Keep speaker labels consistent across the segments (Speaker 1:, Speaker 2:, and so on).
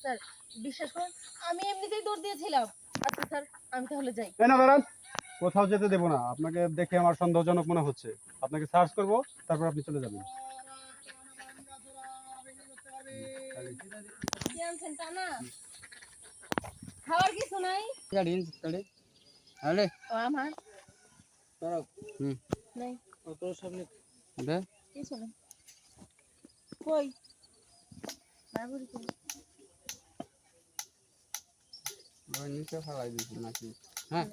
Speaker 1: Sir বিশ্বাস করুন আমি এমনিতেই দৌড় দিয়েছিলাম। আচ্ছা স্যার আমি তাহলে যাই।
Speaker 2: না দাঁড়ান, কোথাও যেতে দেবো না। আপনাকে দেখে আমার সন্দেহজনক মনে হচ্ছে। আপনাকে সার্চ করব, তারপর আপনি চলে যাবেন।
Speaker 1: কি আনছেন তা না? খাওয়ার কিছু নাই?
Speaker 3: গাড়ি গাড়ি আরে
Speaker 1: ও আমার
Speaker 3: তোরা
Speaker 1: নাই,
Speaker 3: তোর সামনে দে
Speaker 1: কিছু নাই। কই বাবুরি কই?
Speaker 3: ওই নিচে ফেলাই দিছি নাকি? হ্যাঁ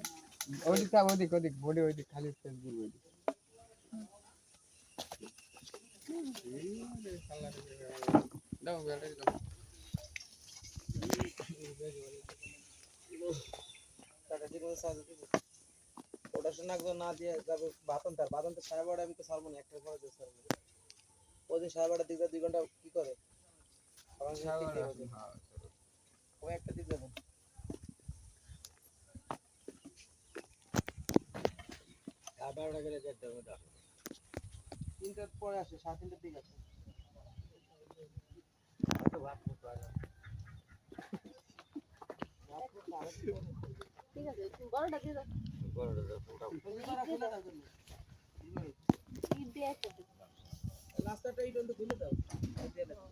Speaker 3: ওদিক ওদিক বডি ওদিক খালি ফেসবুক ওদিক দাও গাড়ি দাও টাটা দিলে সাজ দিবে ওটা শোনা না দিয়ে যাবে বাতন তো সাড়ে বারোটা আমি তো ছাড়বো না একটা পরে ছাড়বো ওই যে সাড়ে বারোটার দিকে 2 ঘন্টা কি করে ওই একটা দিক যাবেন আর 12টা গেলে 4টা ওটা 3টার পরে আসে 3:30টার দিকে আসে তো ভাত করতে হয়
Speaker 1: ঠিক আছে তুমি বড়টা দিয়ে দাও। ঈদ দিয়ে একটা দিও।
Speaker 3: রাস্তাটা এই পর্যন্ত খুলে দাও
Speaker 1: এই যে দিয়ে দাও।